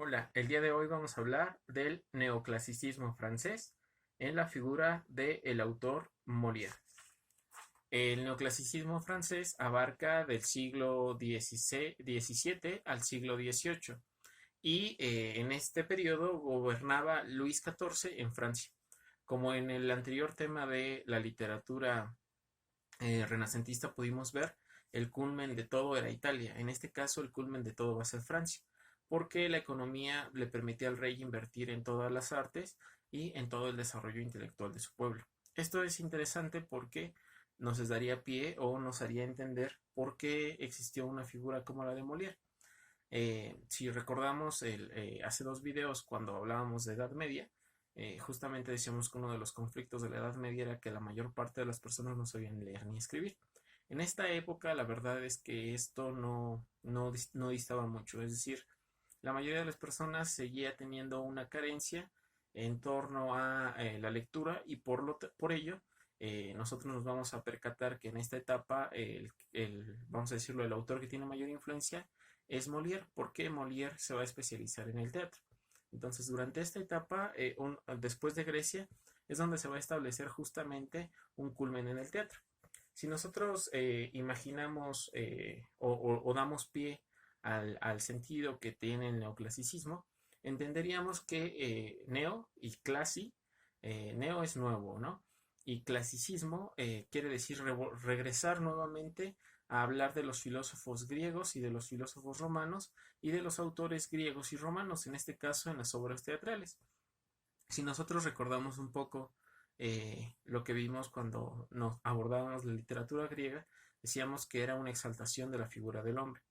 Hola, el día de hoy vamos a hablar del neoclasicismo francés en la figura del autor Molière. El neoclasicismo francés abarca del siglo XVII al siglo XVIII y en este periodo gobernaba Luis XIV en Francia. Como en el anterior tema de la literatura renacentista pudimos ver, el culmen de todo era Italia. En este caso, el culmen de todo va a ser Francia, porque la economía le permitía al rey invertir en todas las artes y en todo el desarrollo intelectual de su pueblo. Esto es interesante porque nos daría pie o nos haría entender por qué existió una figura como la de Molière. Si recordamos hace dos videos cuando hablábamos de Edad Media, justamente decíamos que uno de los conflictos de la Edad Media era que la mayor parte de las personas no sabían leer ni escribir. En esta época la verdad es que esto no distaba mucho, es decir, la mayoría de las personas seguía teniendo una carencia en torno a la lectura y por ello nosotros nos vamos a percatar que en esta etapa vamos a decirlo, el autor que tiene mayor influencia es Molière, porque Molière se va a especializar en el teatro. Entonces, durante esta etapa, después de Grecia, es donde se va a establecer justamente un culmen en el teatro. Si nosotros imaginamos o damos pie al sentido que tiene el neoclasicismo, entenderíamos que neo y clasi, neo es nuevo, ¿no? Y clasicismo quiere decir regresar nuevamente a hablar de los filósofos griegos y de los filósofos romanos y de los autores griegos y romanos, en este caso en las obras teatrales. Si nosotros recordamos un poco lo que vimos cuando nos abordábamos la literatura griega, decíamos que era una exaltación de la figura del hombre.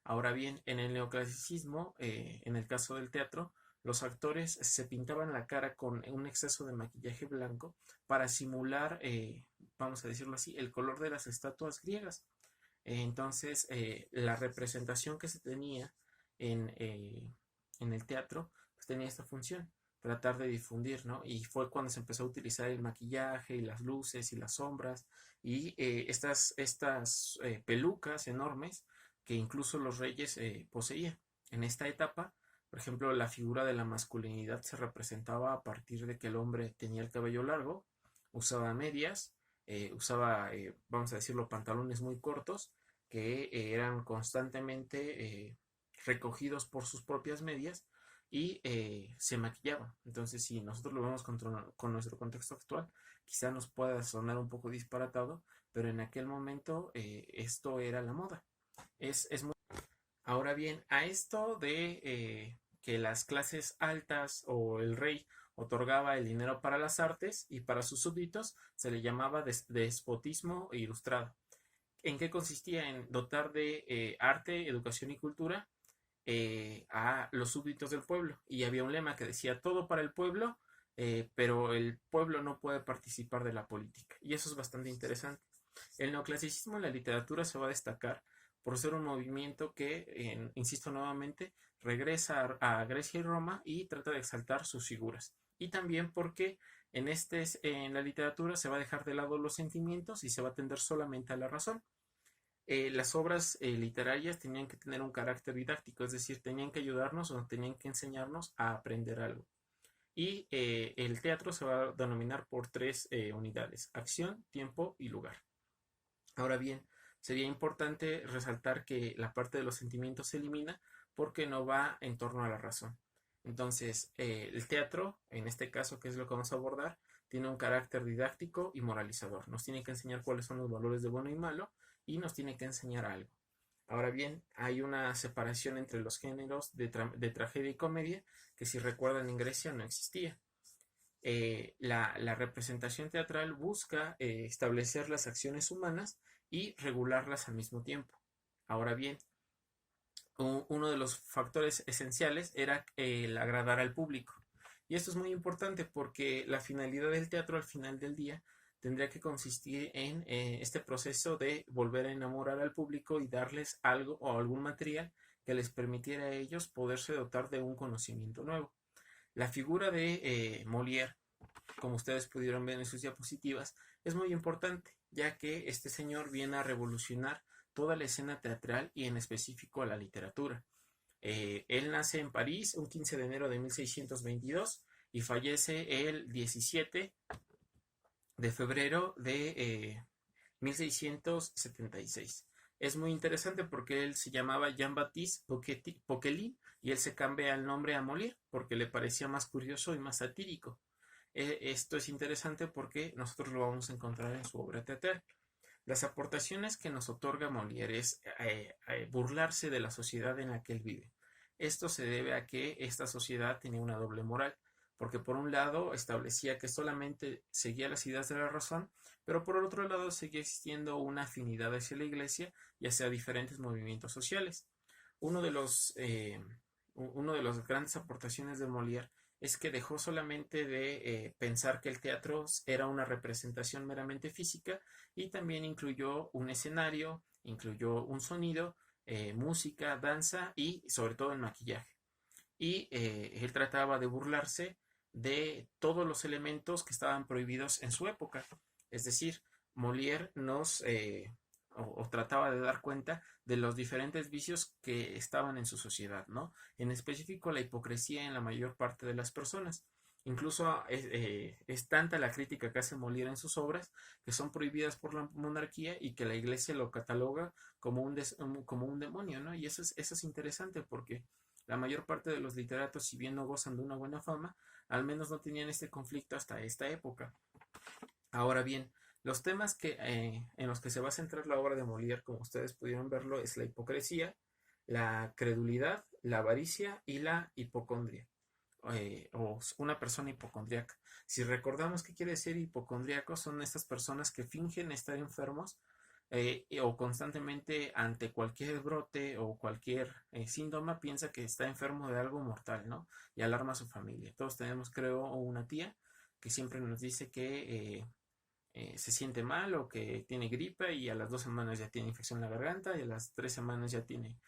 Ahora bien, en el neoclasicismo, en el caso del teatro, los actores se pintaban la cara con un exceso de maquillaje blanco para simular, vamos a decirlo así, el color de las estatuas griegas. Entonces, la representación que se tenía en, eh, en el teatro, pues tenía esta función, tratar de difundir, ¿no? Y fue cuando se empezó a utilizar el maquillaje y las luces y las sombras y estas pelucas enormes que incluso los reyes poseían. En esta etapa, por ejemplo, la figura de la masculinidad se representaba a partir de que el hombre tenía el cabello largo, usaba medias, vamos a decirlo, pantalones muy cortos que eran constantemente recogidos por sus propias medias y se maquillaba. Entonces, si nosotros lo vemos con nuestro contexto actual, quizá nos pueda sonar un poco disparatado, pero en aquel momento esto era la moda. Es muy... Ahora bien, a esto de que las clases altas o el rey otorgaba el dinero para las artes y para sus súbditos, se le llamaba despotismo ilustrado. ¿En qué consistía? En dotar de arte, educación y cultura a los súbditos del pueblo. Y había un lema que decía todo para el pueblo, pero el pueblo no puede participar de la política. Y eso es bastante interesante. El neoclasicismo en la literatura se va a destacar por ser un movimiento que, insisto nuevamente, regresa a Grecia y Roma y trata de exaltar sus figuras. Y también porque en la literatura se va a dejar de lado los sentimientos y se va a atender solamente a la razón. Las obras literarias tenían que tener un carácter didáctico, es decir, tenían que ayudarnos o tenían que enseñarnos a aprender algo. Y el teatro se va a denominar por tres unidades: acción, tiempo y lugar. Ahora bien, sería importante resaltar que la parte de los sentimientos se elimina porque no va en torno a la razón. Entonces, el teatro, en este caso, que es lo que vamos a abordar, tiene un carácter didáctico y moralizador. Nos tiene que enseñar cuáles son los valores de bueno y malo y nos tiene que enseñar algo. Ahora bien, hay una separación entre los géneros de tragedia y comedia que, si recuerdan, en Grecia no existía. La representación teatral busca establecer las acciones humanas y regularlas al mismo tiempo. Ahora bien, uno de los factores esenciales era el agradar al público. Y esto es muy importante porque la finalidad del teatro al final del día tendría que consistir en este proceso de volver a enamorar al público y darles algo o algún material que les permitiera a ellos poderse dotar de un conocimiento nuevo. La figura de Molière, como ustedes pudieron ver en sus diapositivas, es muy importante, ya que este señor viene a revolucionar toda la escena teatral y en específico a la literatura. Él nace en París un 15 de enero de 1622 y fallece el 17 de febrero de 1676. Es muy interesante porque él se llamaba Jean-Baptiste Poquelin y él se cambia el nombre a Molière porque le parecía más curioso y más satírico. Esto es interesante porque nosotros lo vamos a encontrar en su obra teatral. Las aportaciones que nos otorga Molière es burlarse de la sociedad en la que él vive. Esto se debe a que esta sociedad tenía una doble moral, porque por un lado establecía que solamente seguía las ideas de la razón, pero por otro lado seguía existiendo una afinidad hacia la iglesia y hacia diferentes movimientos sociales. Uno de los, eh, uno de las grandes aportaciones de Molière es que dejó solamente de pensar que el teatro era una representación meramente física y también incluyó un escenario, incluyó un sonido, música, danza y sobre todo el maquillaje. Y él trataba de burlarse de todos los elementos que estaban prohibidos en su época. Es decir, Molière o trataba de dar cuenta de los diferentes vicios que estaban en su sociedad, ¿no? En específico, la hipocresía en la mayor parte de las personas. Incluso es tanta la crítica que hace Molière en sus obras que son prohibidas por la monarquía y que la iglesia lo cataloga como como un demonio, ¿no? Y eso es interesante porque la mayor parte de los literatos, si bien no gozan de una buena fama, al menos no tenían este conflicto hasta esta época. Ahora bien, los temas en los que se va a centrar la obra de Molière, como ustedes pudieron verlo, es la hipocresía, la credulidad, la avaricia y la hipocondria, o una persona hipocondriaca. Si recordamos qué quiere decir hipocondriaco, son estas personas que fingen estar enfermos o constantemente ante cualquier brote o cualquier síntoma piensa que está enfermo de algo mortal, ¿no? Y alarma a su familia. Todos tenemos, creo, una tía que siempre nos dice que se siente mal o que tiene gripe y a las 2 semanas ya tiene infección en la garganta y a las 3 semanas ya tiene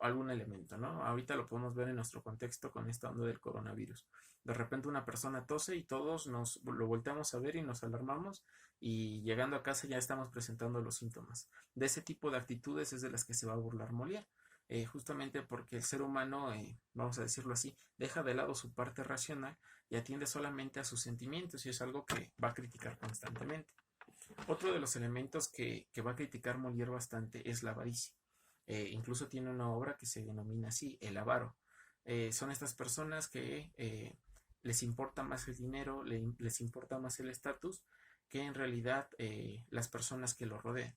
algún elemento, ¿no? Ahorita lo podemos ver en nuestro contexto con esta onda del coronavirus. De repente una persona tose y todos nos lo volteamos a ver y nos alarmamos y llegando a casa ya estamos presentando los síntomas. De ese tipo de actitudes es de las que se va a burlar Molière. Justamente porque el ser humano, vamos a decirlo así, deja de lado su parte racional y atiende solamente a sus sentimientos y es algo que va a criticar constantemente. Otro de los elementos que va a criticar Molière bastante es la avaricia. Incluso tiene una obra que se denomina así, El avaro. Son estas personas que les importa más el dinero, les importa más el estatus que en realidad las personas que lo rodean.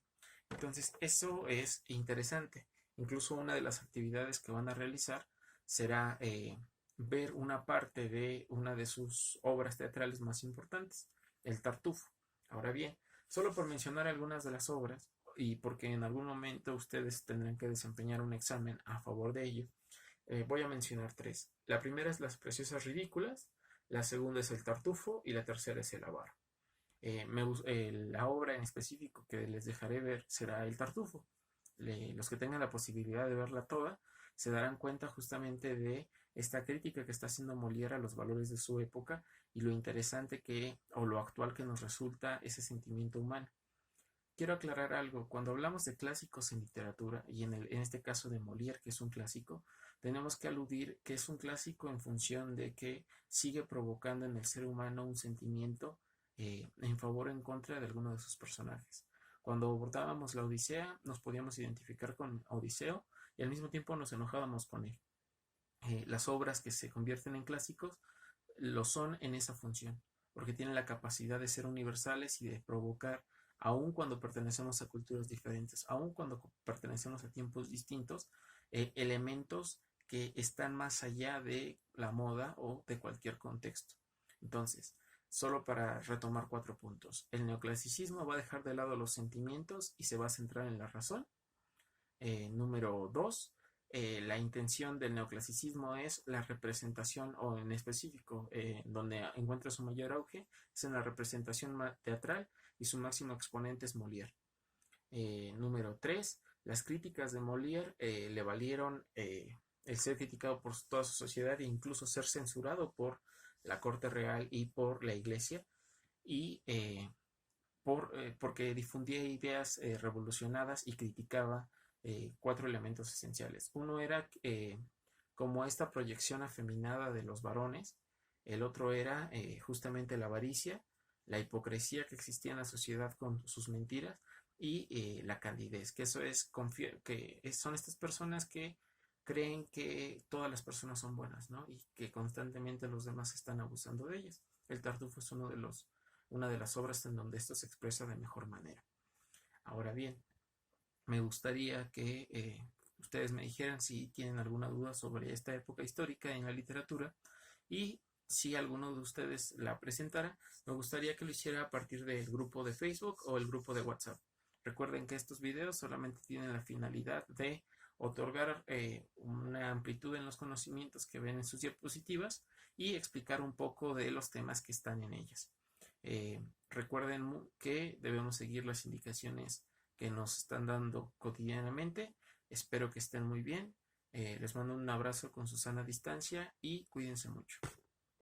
Entonces, eso es interesante. Incluso una de las actividades que van a realizar será ver una parte de una de sus obras teatrales más importantes, El Tartufo. Ahora bien, solo por mencionar algunas de las obras, y porque en algún momento ustedes tendrán que desempeñar un examen a favor de ello, voy a mencionar tres. La primera es Las Preciosas Ridículas, la segunda es El Tartufo y la tercera es El Avaro. La obra en específico que les dejaré ver será El Tartufo. Los que tengan la posibilidad de verla toda se darán cuenta justamente de esta crítica que está haciendo Molière a los valores de su época y lo interesante o lo actual que nos resulta ese sentimiento humano. Quiero aclarar algo, cuando hablamos de clásicos en literatura, y en este caso de Molière, que es un clásico, tenemos que aludir que es un clásico en función de que sigue provocando en el ser humano un sentimiento en favor o en contra de alguno de sus personajes. Cuando abordábamos la Odisea, nos podíamos identificar con Odiseo y al mismo tiempo nos enojábamos con él. Las obras que se convierten en clásicos lo son en esa función, porque tienen la capacidad de ser universales y de provocar, aun cuando pertenecemos a culturas diferentes, aun cuando pertenecemos a tiempos distintos, elementos que están más allá de la moda o de cualquier contexto. Entonces, solo para retomar 4 puntos. El neoclasicismo va a dejar de lado los sentimientos y se va a centrar en la razón. Número 2, la intención del neoclasicismo es la representación, o en específico, donde encuentra su mayor auge, es en la representación teatral y su máximo exponente es Molière. Número 3, las críticas de Molière le valieron el ser criticado por toda su sociedad e incluso ser censurado por la corte real y por la iglesia, y porque difundía ideas revolucionadas y criticaba 4 elementos esenciales. Uno era como esta proyección afeminada de los varones. El otro era justamente la avaricia, la hipocresía que existía en la sociedad con sus mentiras y la candidez, que eso es que son estas personas que creen que todas las personas son buenas, ¿no? Y que constantemente los demás están abusando de ellas. El Tartufo es una de las obras en donde esto se expresa de mejor manera. Ahora bien, me gustaría que ustedes me dijeran si tienen alguna duda sobre esta época histórica en la literatura, y si alguno de ustedes la presentara, me gustaría que lo hiciera a partir del grupo de Facebook o el grupo de WhatsApp. Recuerden que estos videos solamente tienen la finalidad de otorgar una amplitud en los conocimientos que ven en sus diapositivas y explicar un poco de los temas que están en ellas. Recuerden que debemos seguir las indicaciones que nos están dando cotidianamente. Espero que estén muy bien. Les mando un abrazo con su sana distancia y cuídense mucho.